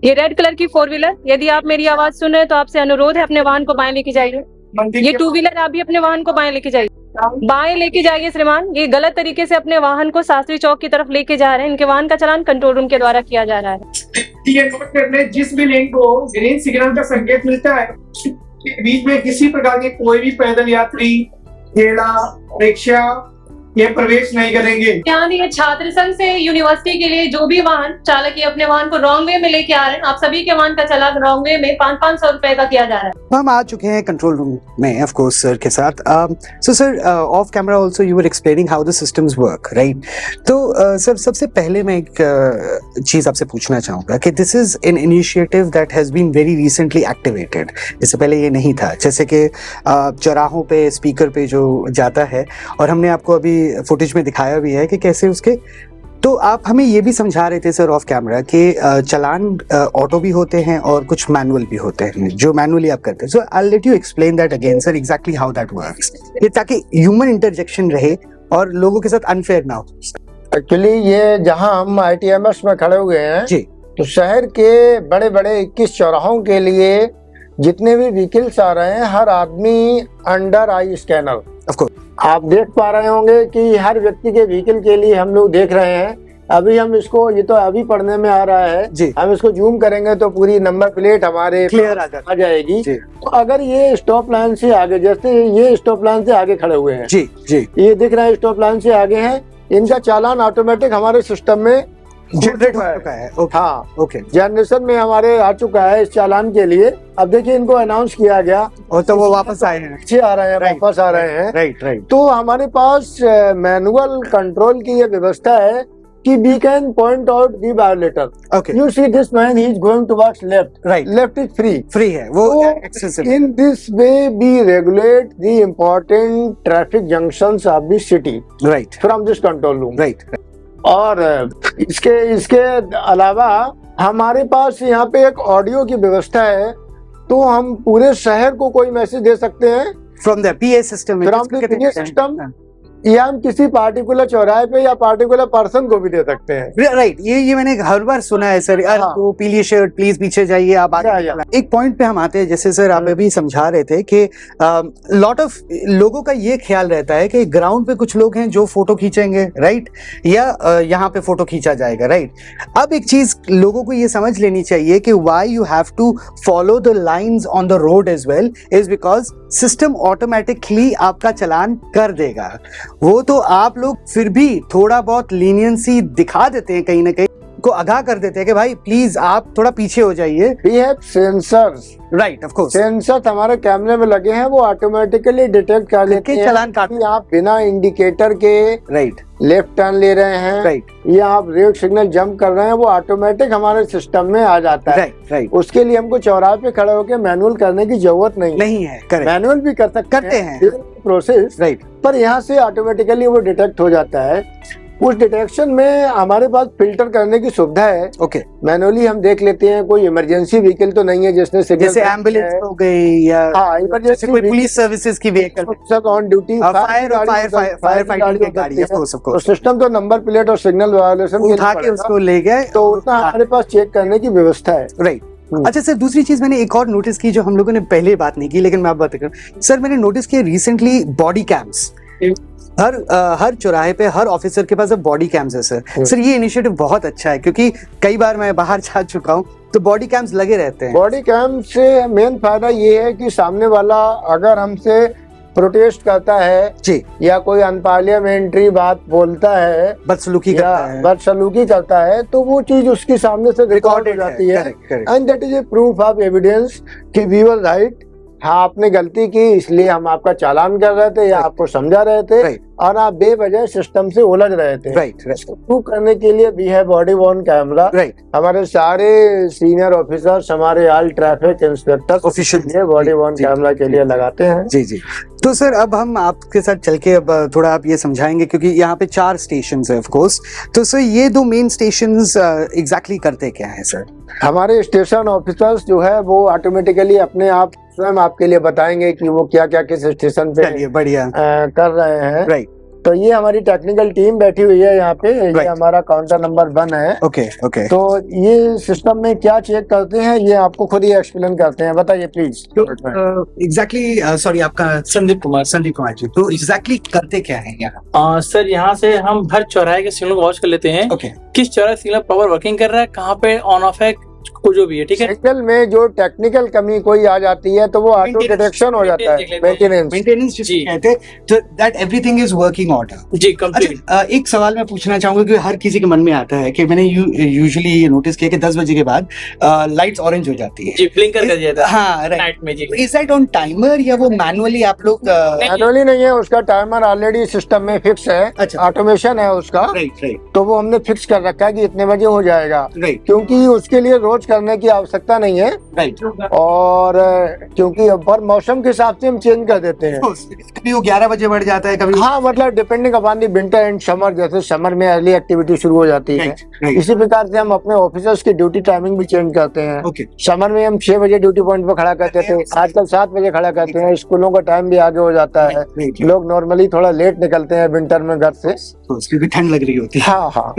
ये red colour की 4 wheeler, यदि आप मेरी आवाज सुन रहे हैं तो आपसे अनुरोध है अपने वाहन को बाएं लेके जाइए। ये 2 व्हीलर, आप भी अपने वाहन को बाएं लेके जाइए, बाएं लेके जाइए श्रीमान। ये गलत तरीके से अपने वाहन को शास्त्री चौक की तरफ लेके जा रहे हैं। इनके वाहन का चालान कंट्रोल रूम के द्वारा किया जा रहा है। ये नोट कर लें, जिस भी लेन को ग्रीन सिग्नल का संकेत मिलता है बीच में किसी प्रकार के कोई भी पैदल यात्री, ठेला, रिक्शा ये प्रवेश नहीं करेंगे। यहाँ ये छात्र संघ से यूनिवर्सिटी के लिए जो भी वाहन चालक ये अपने वाहन को रॉन्ग वे में लेके आ रहे हैं, आप सभी के वाहन का चालान रॉन्ग वे में 500 रुपए का किया जा रहा है। हम आ चुके हैं कंट्रोल रूम में ऑफ कोर्स सर के साथ। So sir of camera also you were explaining how the systems work, right? तो सर सबसे पहले मैं एक चीज आपसे पूछना चाहूंगा कि this is an initiative that has been very recently activated. इससे पहले ये नहीं था, जैसे कि चौराहों पे स्पीकर पे जो जाता है, और हमने आपको अभी फुटेज में दिखाया भी है कि कैसे उसके, तो आप हमें ये भी समझा रहे थे सर ऑफ कैमरा कि चालान ऑटो भी होते हैं और कुछ मैनुअल भी होते हैं, जो मैनुअली आप करते हैं। So I will let you explain that again sir, exactly how that works, ये ताकि ह्यूमन इंटरजेक्शन रहे और लोगों के साथ अनफेयर ना हो। एक्चुअली ये जहां हम ITMS में खड़े हुए हैं जी, तो शहर के बड़े बड़े 21 चौराहों के लिए जितने भी व्हीकल्स आ रहे हैं, हर आदमी under I scanner, of course आप देख पा रहे होंगे कि हर व्यक्ति के व्हीकल के लिए हम लोग देख रहे हैं। अभी हम इसको, ये तो अभी पढ़ने में आ रहा है जी, हम इसको जूम करेंगे तो पूरी नंबर प्लेट हमारे क्लियर आ जाएगी। जी तो अगर ये स्टॉप लाइन से आगे, जैसे ये स्टॉप लाइन से आगे खड़े हुए हैं, जी जी, ये दिख रहा है स्टॉप लाइन से आगे हैं, इनका चालान ऑटोमेटिक हमारे सिस्टम में जनरेट हो चुका है। ओके हाँ, ओके, जनरेशन में हमारे आ चुका है इस चालान के लिए। अब देखिए इनको अनाउंस किया गया और तो वो वापस आए हैं, पीछे आ रहे हैं, Right, वापस आ रहे हैं। राइट राइट, तो हमारे पास मैनुअल कंट्रोल की ये व्यवस्था है कि we can point out the violator. Okay, you see this man he is going towards left, right, left is free. Free है वो, तो accessible. In this way we regulate the important traffic junctions of the city right from this control room. Right, और इसके अलावा हमारे पास यहाँ पे एक ऑडियो की व्यवस्था है, तो हम पूरे शहर को कोई मैसेज दे सकते हैं from the PA system, from the PA system, या हम किसी पार्टिकुलर चौराहे पे या पार्टिकुलर पर्सन को भी दे सकते हैं। राइट, ये मैंने हर बार सुना है सर। हाँ। तो पीली शर्ट प्लीज पीछे जाइए, आप आगे। या। एक पॉइंट पे हम आते हैं, जैसे सर आप अभी समझा रहे थे कि लॉट ऑफ लोगों का ये ख्याल रहता है कि ग्राउंड पे कुछ लोग हैं जो फोटो खींचेंगे, राइट, या यहाँ पे फोटो खींचा जाएगा, राइट। अब एक चीज लोगों को ये समझ लेनी चाहिए कि why you have to follow the lines on the road as well is because system automatically आपका चालान कर देगा। वो तो आप लोग फिर भी थोड़ा बहुत लीनियंसी दिखा देते हैं, कहीं ना कहीं को आगाह कर देते हैं कि भाई प्लीज आप थोड़ा पीछे हो जाइए। We have sensors, right, of course, sensor हमारे कैमरे में लगे हैं, वो ऑटोमेटिकली डिटेक्ट कर लेते हैं चालान काट, कि आप बिना इंडिकेटर के राइट लेफ्ट टर्न ले रहे हैं, राइट, या आप रेड सिग्नल जंप कर रहे हैं, वो ऑटोमेटिक हमारे सिस्टम में आ जाता है। राइट राइट, उसके लिए हमको चौराहे पे खड़े होकर मैनुअल करने की जरूरत नहीं है, करेक्ट, मैनुअल भी करते हैं प्रोसेस, राइट, पर यहाँ से ऑटोमेटिकली वो डिटेक्ट हो जाता है। उस डिटेक्शन में हमारे पास फिल्टर करने की सुविधा है। ओके, मैनुअली हम देख लेते हैं कोई इमरजेंसी व्हीकल तो नहीं है जिसने सिग्नल, जैसे एम्बुलेंस हो गई या इमरजेंसी कोई पुलिस सर्विसेज की vehicle, on duty, fire fighting की गाड़ी, ऑफ कोर्स, ऑफ तो कोर्स, सिस्टम तो नंबर प्लेट और सिग्नल वायोलेशन उठा के उसको ले गए, तो उतना हमारे पास चेक करने की व्यवस्था है। राइट। अच्छा सर, दूसरी चीज मैंने एक और नोटिस की जो हम लोगों ने पहले बात नहीं की, लेकिन मैं आप बात करूं सर, मैंने नोटिस किया रिसेंटली बॉडी कैम्स, हर चौराहे पे हर ऑफिसर के पास अब बॉडी कैम्स है सर। सर ये इनिशिएटिव बहुत अच्छा है, क्योंकि कई बार मैं बाहर जा चुका हूँ तो बॉडी कैम्स लगे रहते हैं। बॉडी कैम से मेन फायदा ये है कि सामने वाला अगर हमसे प्रोटेस्ट करता है जी, या कोई अनपार्लियामेंट्री बात बोलता है, बदसलूकी करता है, बदसलूकी करता है, तो वो चीज उसके सामने से रिकॉर्ड हो जाती है, and that is a proof of evidence कि वी वर राइट, हाँ आपने गलती की इसलिए हम आपका चालान कर रहे थे या आपको समझा रहे थे, और आप बेवजह सिस्टम से उलझ रहे थे। राइट, प्रूव करने के लिए we have body worn camera. Right, हमारे सारे सीनियर ऑफिसर्स, हमारे all traffic inspectors official body worn camera के लिए लगाते हैं। जी जी। तो सर अब हम आपके साथ चल के अब थोड़ा आप ये समझाएंगे, क्योंकि यहाँ पे 4 स्टेशंस है ऑफ कोर्स, तो सर ये 2 मेन स्टेशंस एग्जैक्टली करते क्या है सर? हमारे स्टेशन ऑफिसर्स जो है वो ऑटोमेटिकली अपने आप स्वयं आपके लिए बताएंगे कि वो क्या क्या किस स्टेशन पे बढ़िया कर रहे हैं। राइट, तो ये हमारी टेक्निकल टीम बैठी हुई है यहाँ पे, ये Right. हमारा काउंटर नंबर 1 है। Okay okay. तो ये सिस्टम में क्या चेक करते हैं ये आपको खुद ही एक्सप्लेन करते हैं, बताइए प्लीज। एग्जैक्टली सॉरी, आपका संदीप कुमार। संदीप कुमार जी, तो एग्जैक्टली करते क्या है यहाँ? सर यहाँ से हम हर चौराहे के सिग्नल को वॉच कर लेते हैं, ओके किस चौराहे सिग्नल प्रॉपर वर्किंग कर रहा है, कहाँ पे ऑन ऑफ है, को जो भी है, ठीक है। सिग्नल में जो टेक्निकल कमी कोई आ जाती है तो वो ऑटो Maintenance. डिटेक्शन हो जाता है, मेंटेनेंस। मेंटेनेंस जिसको जी। कहते हैं, तो that everything is working order. जी कंप्लीट। अच्छा, एक सवाल मैं पूछना चाहूंगा कि हर किसी के मन में आता है कि मैंने यूजुअली ये नोटिस किया कि 10 बजे के बाद लाइट्स ऑरेंज हो जाती है। जी ब्लिंकर कर दिया था हाँ राइट। नाइट में जी। इज दैट ऑन टाइमर या वो मैनुअली आप लोग? मैनुअली नहीं है, उसका टाइमर ऑलरेडी सिस्टम में फिक्स है, अच्छा। ऑटोमेशन है उसका, राइट राइट तो वो हमने फिक्स कर रखा है कि इतने बजे हो जाएगा, राइट क्योंकि उसके लिए रोज करने की आवश्यकता नहीं है। राइट। और क्योंकि पर मौसम के हिसाब से हम चेंज कर देते हैं। कभी वो 11 बजे बढ़ जाता है, कभी हाँ मतलब depending upon the winter and summer, जैसे समर में अर्ली एक्टिविटी शुरू हो जाती है, राइट राइट। इसी प्रकार से हम अपने ऑफिसर्स की ड्यूटी टाइमिंग भी चेंज करते हैं। ओके समर में हम 6 बजे ड्यूटी पॉइंट पर खड़ा करते थे, आजकल 7 बजे खड़ा करते हैं। स्कूलों का टाइम भी आगे हो जाता है, राइट। लोग नॉर्मली थोड़ा लेट निकलते हैं विंटर में घर से। क्योंकि ठंड लग रही होती है। हाँ हाँ।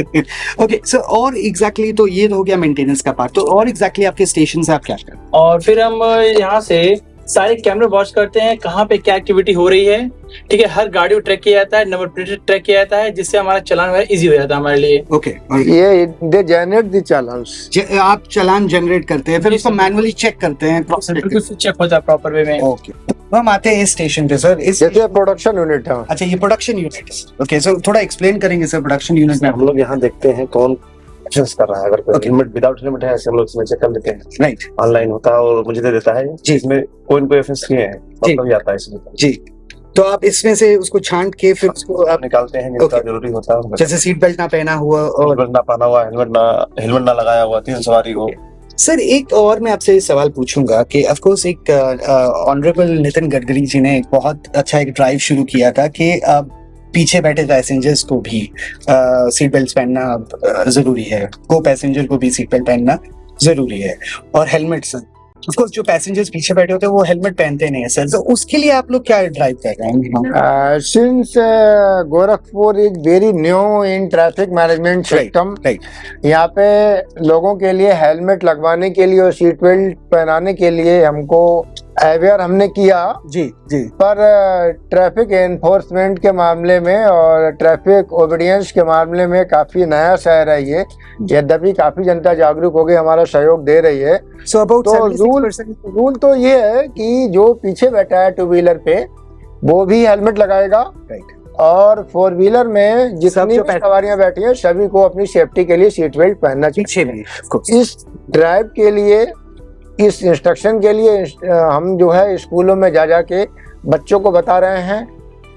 ओके सर, और एग्जैक्टली तो ये हो गया मेंटेनेंस का पार्ट, तो और एग्जैक्टली आपके स्टेशन से आप क्या करते हैं? और फिर हम यहाँ से सारे कैमरे वॉच करते हैं, कहाँ पे क्या एक्टिविटी हो रही है, ठीक है। हर गाड़ी को ट्रैक किया जाता है, नंबर प्लेट ट्रैक किया जाता है, जिससे हमारा चलान वगैरह इजी हो जाता है हमारे लिए। ओके ये दे जनरेट द चालान्स। आप चालान जनरेट करते हैं, फिर उसको मैनुअली चेक करते हैं। बिल्कुल चेक होता है प्रॉपर वे में। ओके, हम आते हैं इस स्टेशन पे सर। इस जैसे प्रोडक्शन यूनिट है, अच्छा, ये प्रोडक्शन यूनिट है। ओके सर, थोड़ा एक्सप्लेन करेंगे सर प्रोडक्शन यूनिट में? हम लोग यहाँ देखते हैं कौन एक्शंस कर रहा है। अगर कोई Okay. हेलमेट विदाउट हेलमेट है ऐसे हम लोग इसमें चेक कर लेते हैं, राइट ऑनलाइन होता है और मुझे दे देता है जी। इसमें कोई न कोई ऑफेंस किए हैं जी। तब भी आता है इसमें, जी। तो आप इसमें से उसको छांट के फिर उसको आप निकालते हैं जिनका Okay. जरूरी होता है। जैसे सीट बेल्ट ना पहना हुआ और हेलमेट ना पहना हुआ, हेलमेट ना लगाया हुआ, 3 सवारी हो। सर एक और मैं आपसे सवाल पूछूंगा कि ऑफ कोर्स एक ऑनरेबल नितिन गडकरी जी ने एक बहुत अच्छा एक ड्राइव शुरू किया था कि पीछे बैठे पैसेंजर्स को भी सीट बेल्ट पहनना जरूरी है, को पैसेंजर को भी सीट बेल्ट पहनना जरूरी है, और हेलमेट सर ऑफ कोर्स जो पैसेंजर्स पीछे बैठे होते हैं वो हेलमेट पहनते नहीं है सर, तो उसके लिए आप लोग क्या ड्राइव कर रहे हैं? Since Gorakhpur is very new in traffic management system, right. यहाँ पे लोगों के लिए हेलमेट लगवाने के लिए और सीट बेल्ट पहनाने के लिए हमको अवेयर हमने किया, जी जी पर ट्रैफिक एनफोर्समेंट के मामले में और ट्रैफिक ओबीडियंस के मामले में काफी नया शहर है ये। यद्यपि काफी जनता जागरूक हो गई, हमारा सहयोग दे रही है। सो अबाउट तो रूल तो ये है कि जो पीछे बैठा है 2 व्हीलर पे वो भी हेलमेट लगाएगा, राइट, और 4 व्हीलर में जितनी जो भी सवारियां बैठी हैं सभी को अपनी सेफ्टी के लिए सीट बेल्ट पहनना पीछे चाहिए। भी of course. इस ड्राइव के लिए, इस इंस्ट्रक्शन के लिए हम जो है स्कूलों में जा जाके बच्चों को बता रहे हैं,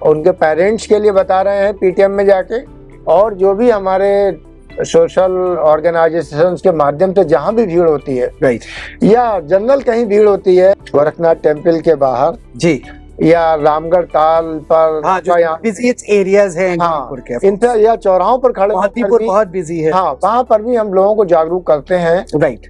और उनके पेरेंट्स के लिए बता रहे हैं पीटीएम में जाके, और जो भी हमारे सोशल ऑर्गेनाइजेशंस के माध्यम से जहां भी भीड़ होती है, राइट, या जनरल कहीं भीड़ होती है गोरखनाथ टेम्पल के बाहर जी या रामगढ़ ताल पर, हाँ, जो यहाँ बिजीएस्ट एरियाज हैं हाँ, गोरखपुर के, इन पर या चौराहों पर खड़े होकर हाथीपुर भी, बहुत बिजी है, हाँ वहाँ पर भी हम लोगों को जागरूक करते हैं। राइट,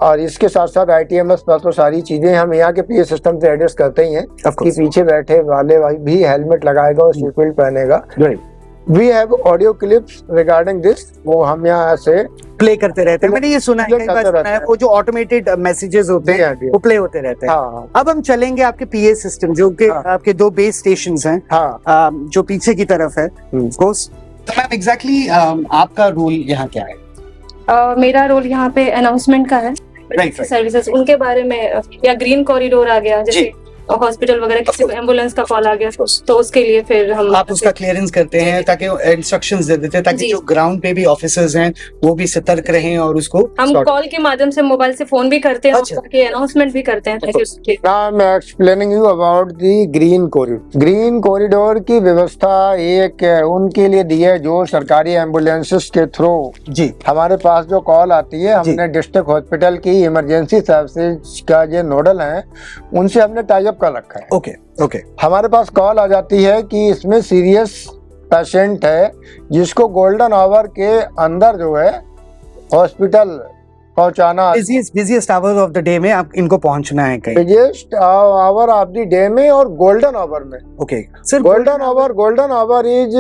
और इसके साथ साथ ITMS पर तो सारी चीजें हम यहाँ के PA सिस्टम से एडजस्ट करते ही हैं ऑफ कि कोर्स, पीछे बैठे वाले भी हेलमेट लगाएगा और सीट बेल्ट पहनेगा। Right, we have audio clips regarding this, वो हम यहाँ से प्ले करते रहते हैं। मैंने ये सुना है, Play कई बार करते सुना रहते है, हैं। वो जो ऑटोमेटेड मैसेजेस होते हैं वो प्ले होते रहते हैं। हाँ अब हम चलेंगे आपके PA सिस्टम जो कि हाँ। आपके 2 बेस स्टेशंस हैं, हाँ। जो पीछे की तरफ है ऑफ कोर्स। तो मैम एग्जैक्टली आपका रोल यहाँ क्या है? मेरा रोल यहाँ पे अनाउंसमेंट का है, राइट, सर्विसेज उनके बारे में, या ग्रीन कॉरिडोर आ गया, जैसे हॉस्पिटल वगैरह किसी को एम्बुलेंस का कॉल आ गया तो उसके लिए फिर हम आप उसका क्लियरेंस करते हैं ताकि इंस्ट्रक्शंस दे देते हैं ताकि जी। जो ग्राउंड पे भी ऑफिसर्स हैं वो भी सतर्क रहें और उसको हम sort- कॉल के माध्यम से मोबाइल से फोन भी करते हैं, अच्छा। ताकि अनाउंसमेंट भी करते हैं ताकि उसके Now I'm explaining you about the green corridor. Green corridor की व्यवस्था एक उनके लिए दी है जो सरकारी एम्बुलेंसेस के थ्रू जी हमारे पास जो कॉल आती है, हमने डिस्ट्रिक्ट हॉस्पिटल की इमरजेंसी सर्विसेज का जो नोडल है उनसे हमने टाई अप कर रखा है। ओके ओके हमारे पास कॉल आ जाती है कि इसमें सीरियस पेशेंट है जिसको गोल्डन आवर के अंदर जो है हॉस्पिटल पहुंचाना। Busiest hour of the day में आप इनको पहुंचना है कहीं। Biggest hour of the day में और गोल्डन आवर में। Okay sir, golden hour is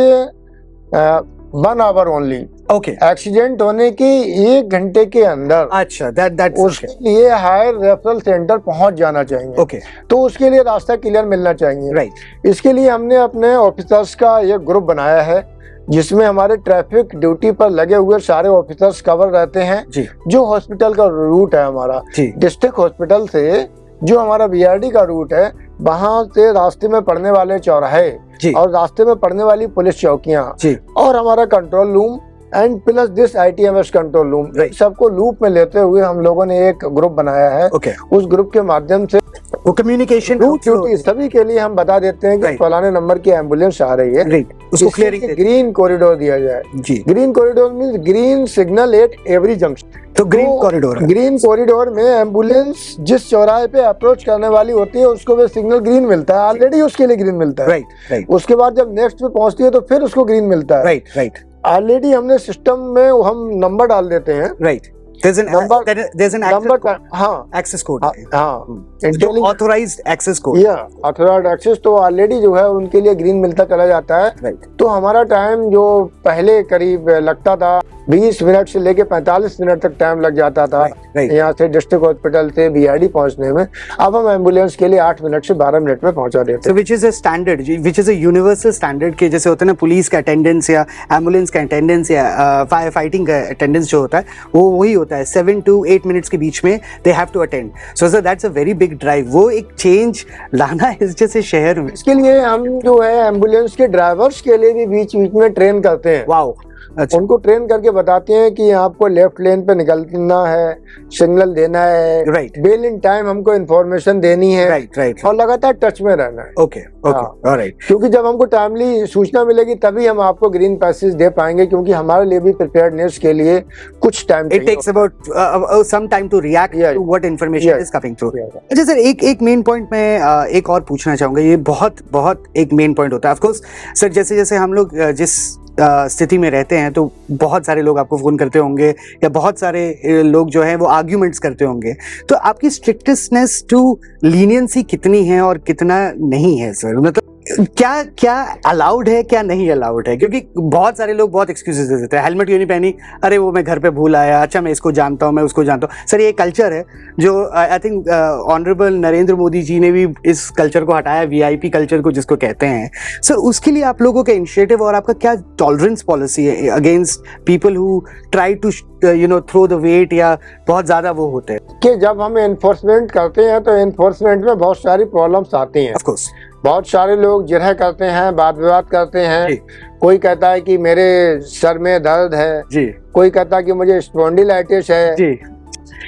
1 hour only. Okay, accident होने की 1 घंटे के अंदर अच्छा, दैट उसके लिए हायर रेफरल सेंटर पहुंच जाना चाहिए। ओके, तो उसके लिए रास्ता क्लियर मिलना चाहिए। राइट। इसके लिए हमने अपने ऑफिसर्स का एक ग्रुप बनाया है जिसमें हमारे ट्रैफिक ड्यूटी पर लगे हुए सारे ऑफिसर्स कवर रहते हैं। जी जो हॉस्पिटल का रूट है हमारा, जी डिस्ट्रिक्ट हॉस्पिटल से जो हमारा बीआरडी का रूट है, वहां से रास्ते में पड़ने वाले चौराहे जी और रास्ते में पड़ने वाली पुलिस चौकियां जी और हमारा control room and plus this ITMS control room, Right. सबको लूप में लेते हुए हम लोगों ने एक ग्रुप बनाया है। ओके, उस ग्रुप के माध्यम से वो कम्युनिकेशन रूट ड्यूटी सभी के लिए हम बता देते हैं कि Right. फलाने नंबर की एम्बुलेंस आ रही है, राइट, उसको क्लियरिंग ग्रीन कॉरिडोर दिया जाए। जी। Green corridor means green signal at every junction. तो ग्रीन कॉरिडोर है। ग्रीन कॉरिडोर में एम्बुलेंस जिस चौराहे पे अप्रोच करने वाली होती है उसको वो सिग्नल ग्रीन मिलता है, ऑलरेडी उसके लिए ग्रीन मिलता है। राइट राइट उसके बाद जब नेक्स्ट पे पहुंचती है तो फिर उसको ग्रीन मिलता है। राइट राइट ऑलरेडी हमने सिस्टम में हम नंबर डाल देते हैं। राइट, there's an नंबर, हाँ access code, हाँ, ऑथोराइज्ड एक्सेस कोड। या ऑथोराइज्ड एक्सेस तो ऑलरेडी जो है उनके लिए ग्रीन मिलता चला जाता है। राइट, तो हमारा टाइम जो पहले करीब लगता था 20 मिनट से लेके 45 मिनट तक टाइम लग जाता था राइट, यहाँ से डिस्ट्रिक्ट हॉस्पिटल से बीआरडी पहुंचने में, अब हम एम्बुलेंस के लिए 8 मिनट से 12 मिनट में पहुंचा देते so which is a standard, which is a universal standard के जैसे होता है ना पुलिस का अटेंडेंस या एम्बुलेंस का अटेंडेंस या फायर फाइटिंग का अटेंडेंस जो होता है वो वही होता है, 7 to 8 मिनट्स के बीच में they have to attend. So sir that's a very big drive, वो एक चेंज लाना है इस जैसे शहर में। इसके लिए हम जो है एम्बुलेंस के ड्राइवर्स के लिए भी बीच बीच में ट्रेन करते हैं। वाओ, अच्छा, उनको ट्रेन करके बताते हैं कि आपको लेफ्ट लेन पे निकलना है, सिग्नल देना है, राइट बेल इन टाइम हमको इन्फॉर्मेशन देनी है, राइट राइट, और लगातार टच में रहना है। ओके ओके, ऑलराइट, क्योंकि जब हमको टाइमली सूचना मिलेगी तभी हम आपको ग्रीन पैसेज दे पाएंगे, क्योंकि हमारे लिए भी प्रिपेयरनेस के लिए कुछ time it takes about some time to react Yeah. to what information Yeah. is coming through. Yeah. अच्छा सर, एक मेन पॉइंट मैं एक और पूछना चाहूंगा, ये बहुत बहुत एक मेन पॉइंट होता है। ऑफ कोर्स सर, जैसे जैसे हम लोग जिस स्थिति में रहते हैं तो बहुत सारे लोग आपको फोन करते होंगे या बहुत सारे लोग जो है वो आर्ग्यूमेंट्स करते होंगे, तो आपकी स्ट्रिक्टनेस टू लीनियंसी कितनी है और कितना नहीं है सर? मतलब क्या क्या अलाउड है, क्या नहीं अलाउड है? क्योंकि बहुत सारे लोग बहुत एक्सक्यूजेस दे देते हैं, हेलमेट क्यों नहीं पहनी, अरे वो मैं घर पे भूल आया, अच्छा मैं इसको जानता हूँ, मैं उसको जानता हूँ। सर ये कल्चर है जो I think honourable Narendra Modi ji ने भी इस कल्चर को हटाया, वीआईपी कल्चर को जिसको कहते हैं। सर उसके लिए आप लोगों का इनिशिएटिव और आपका क्या टॉलरेंस पॉलिसी है against people who try to throw the weight या बहुत ज्यादा वो होते हैं? कि जब हम एनफोर्समेंट करते हैं तो एनफोर्समेंट में बहुत सारी प्रॉब्लम्स आती हैं। ऑफ कोर्स, बहुत सारे लोग जिरह करते हैं, वाद विवाद करते जी। हैं। कोई कहता है कि मेरे सर में दर्द है, जी कोई कहता है कि मुझे स्पॉन्डिलाइटिस है, जी,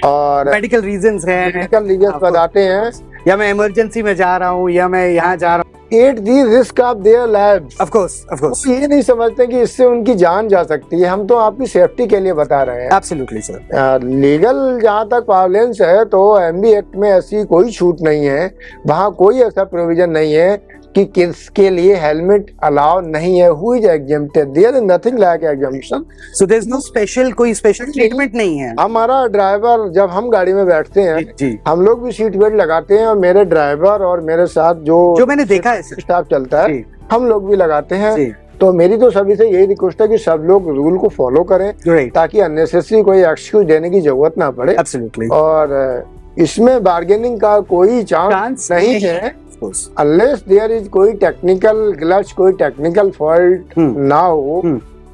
और मेडिकल रीजंस हैं, मेडिकल रीजंस बताते हैं, या मैं इमरजेंसी में जा रहा हूँ या मैं यहाँ जा रहा हूँ। At the risk of their lives. Of course, वो ये नहीं समझते कि इससे उनकी जान जा सकती है। हम तो आपकी सेफ्टी के लिए बता रहे हैं। Absolutely sir. लीगल जहाँ तक वायलेंस है तो एमबी एक्ट में ऐसी कोई छूट नहीं है, वहाँ कोई ऐसा प्रोविजन नहीं है कि किसके लिए हेलमेट अलाउ नहीं है। Who is exempted, there is nothing like exemption. So there is no special, कोई स्पेशल ट्रीटमेंट नहीं है। हमारा ड्राइवर, जब हम गाड़ी में बैठते हैं जी, हम लोग भी सीट बेल्ट लगाते हैं, और मेरे ड्राइवर और मेरे साथ जो मैंने देखा है सर, स्टाफ चलता है जी, हम लोग भी लगाते हैं। जी, तो मेरी तो सभी से यही रिक्वेस्ट है कि सब लोग रूल को फॉलो करें, राइट, ताकि अननेसेसरी कोई एक्सक्यूज देने की जरूरत ना पड़े। एब्सोल्युटली, और इसमें बार्गेनिंग का कोई चांस नहीं है, अनलेस देयर इज कोई टेक्निकल ग्लच, कोई टेक्निकल फॉल्ट ना हो।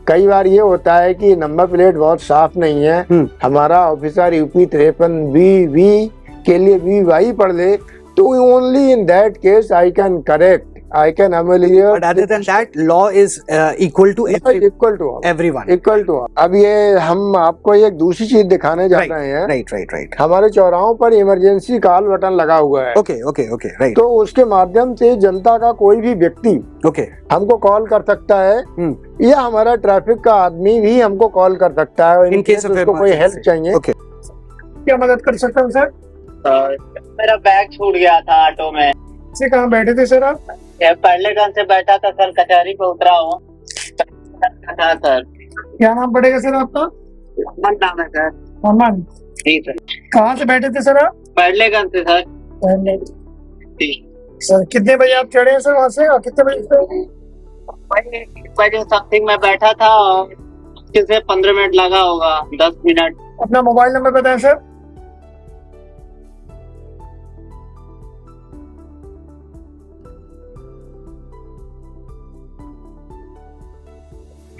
कई बार ये होता है कि नंबर प्लेट बहुत साफ नहीं है, हमारा ऑफिसर यूपी 53 के लिए VY पढ़ ले, तो only in that case I can correct, I can ameliorate. But other than that, law is equal to everyone. Equal to. अब ये हम आपको एक दूसरी चीज दिखाने जा रहे हैं। Right. हमारे चौराहों पर इमरजेंसी कॉल बटन लगा हुआ है। Okay, right. तो उसके माध्यम से जनता का कोई भी व्यक्ति हमको कॉल कर सकता है, या हमारा ट्रैफिक का आदमी भी हमको कॉल कर सकता है इन केस उसको कोई हेल्प चाहिए। क्या मदद कर सकता हूँ सर? मेरा बैग छूट गया था ऑटो में। से कहाँ बैठे थे सर आप? पर्लेगंज से बैठा था सर, कचहरी पे उतरा हूँ सर। क्या नाम पड़ेगा सर आपका? अमन नाम है सर। अमन, जी सर। कहाँ से बैठे थे सर आप? पैडलेगंज से सर। जी सर कितने बजे आप चढ़े हैं सर वहाँ से, और कितने बजे से? भाई 1 बजे समथिंग में बैठा था और मुश्किल से 15 मिनट लगा होगा, 10 मिनट। अपना मोबाइल नंबर बताएं सर।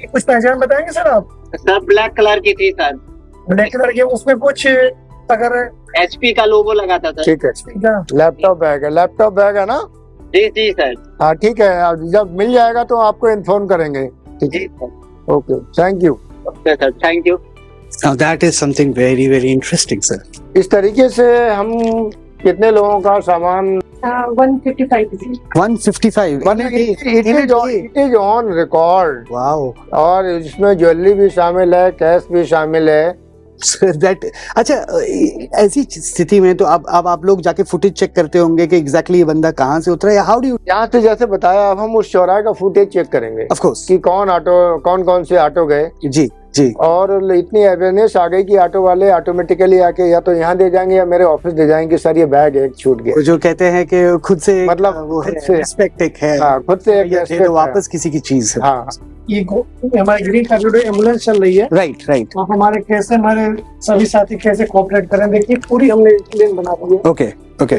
कुछ पहचान बताएंगे सर आप? सर ब्लैक कलर की थी सर, ब्लैक कलर के, उसमें कुछ अगर HP का लोगो लगा था सर। ठीक है, क्या लैपटॉप बैग है ना? जी जी सर। हाँ ठीक है, अब जब मिल जाएगा तो आपको इन्फॉर्म करेंगे। ठीक जी है, sir. Okay, thank you. Okay sir, thank you. Now that is something very very interesting, sir. इस तरीके से हम कितने लोगों का सामान 155 155. It is on record, Wow. और इसमें ज्वेलरी भी शामिल है, कैश भी शामिल है। Sir, that अच्छा ऐसी स्थिति में तो अब आप लोग जाके फुटेज चेक करते होंगे कि एग्जैक्टली ये बंदा कहाँ से उतरा, या हाउ डू यू? यहाँ से जैसे बताया, अब हम उस चौराहे का फुटेज चेक करेंगे ऑफ कोर्स, कि कौन कौन से ऑटो गए, जी जी, और इतनी अवेयरनेस आ गई कि ऑटो वाले ऑटोमेटिकली आके या तो यहाँ दे जाएंगे या मेरे ऑफिस दे जाएंगे, सर ये बैग एक छूट गया। वो जो कहते हैं कि खुद से मतलब वो खुद है, से। रिस्पेक्ट एक है, हाँ, खुद से एक ये respect तो है। वापस किसी की चीज है। हाँ, ये हमारी ग्रीन कॉरिडोर एम्बुलेंस चल रही है, राइट राइट, आप हमारे कैसे, हमारे सभी साथी कैसे कोऑपरेट करें, देखिए पूरी हमने लेन बना दी है। Okay okay,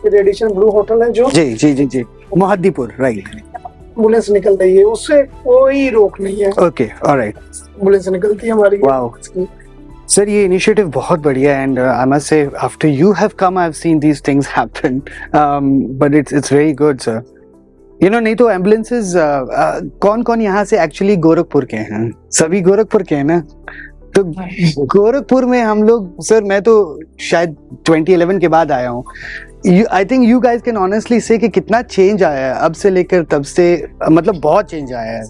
radiation Blu hotel है जो जी जी जी जी, मोहद्दीपुर, राइट, एम्बुलेंस निकल रही है, उससे कोई रोक नहीं है, ओके, ऑलराइट, एम्बुलेंस निकलती है हमारी। वाओ सर, ये इनिशिएटिव बहुत बढ़िया है, and I must say after you have come I have seen these things happen, but it's very good sir. You know, नहीं तो एम्बुलेंसेज कौन कौन यहाँ से एक्चुअली गोरखपुर के हैं? सभी गोरखपुर के हैं ना? तो गोरखपुर में हम लोग, सर मैं तो शायद 2011 के बाद आया हूँ, I think you guys can honestly से कि कितना चेंज आया है अब से लेकर तब से, मतलब बहुत चेंज आया है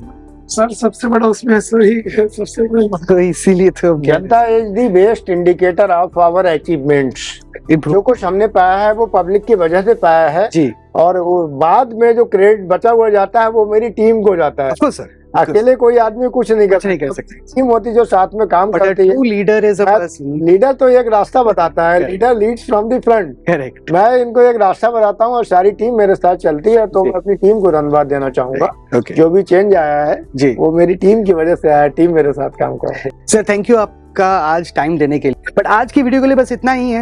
सर सबसे बड़ा उसमें सही है, सबसे बड़ी बात। तो इसीलिए तो जनता is the best indicator of our achievements. जो कुछ हमने पाया है वो पब्लिक की वजह से पाया है, जी, और वो बाद में जो क्रेडिट बचा हुआ जाता है वो मेरी टीम को जाता है। ऑफ कोर्स सर, अकेले कोई आदमी कुछ नहीं कुछ नहीं कर सकते, टीम होती जो साथ में काम बट अ करती है। True leader is a person, leader तो एक रास्ता बताता है, Correct. Leader leads from the front. Correct, मैं इनको एक रास्ता बताता हूँ और सारी टीम मेरे साथ चलती है, तो मैं अपनी टीम को धन्यवाद देना चाहूंगा। ओके जो भी चेंज आया है जी वो मेरी टीम की वजह से आया है, टीम मेरे साथ काम कर रही है। सर, थैंक यू आपका आज टाइम देने के लिए। बट आज की वीडियो के लिए बस इतना ही है,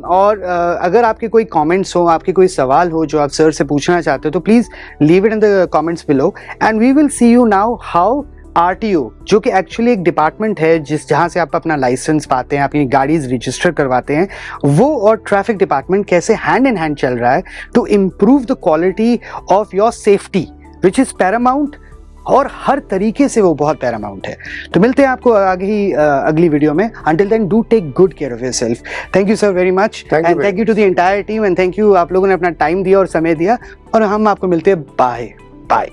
और अगर आपके कोई कमेंट्स हो, आपके कोई सवाल हो जो आप सर से पूछना चाहते हो, तो please leave it in the comments below, and we will see you now how RTO, जो कि एक्चुअली एक डिपार्टमेंट है जहाँ से आप अपना लाइसेंस पाते हैं, अपनी गाड़ीज रजिस्टर करवाते हैं, वो और ट्रैफिक डिपार्टमेंट कैसे हैंड इन हैंड चल रहा है to improve the quality of your safety, which is paramount, और हर तरीके से वो बहुत पैरामाउंट है। तो मिलते हैं आपको अगली वीडियो में। Until then do take good care of yourself. Thank you sir very much, and thank you to the entire team, and thank you आप लोगों ने अपना टाइम दिया और समय दिया, और हम आपको मिलते हैं। Bye bye.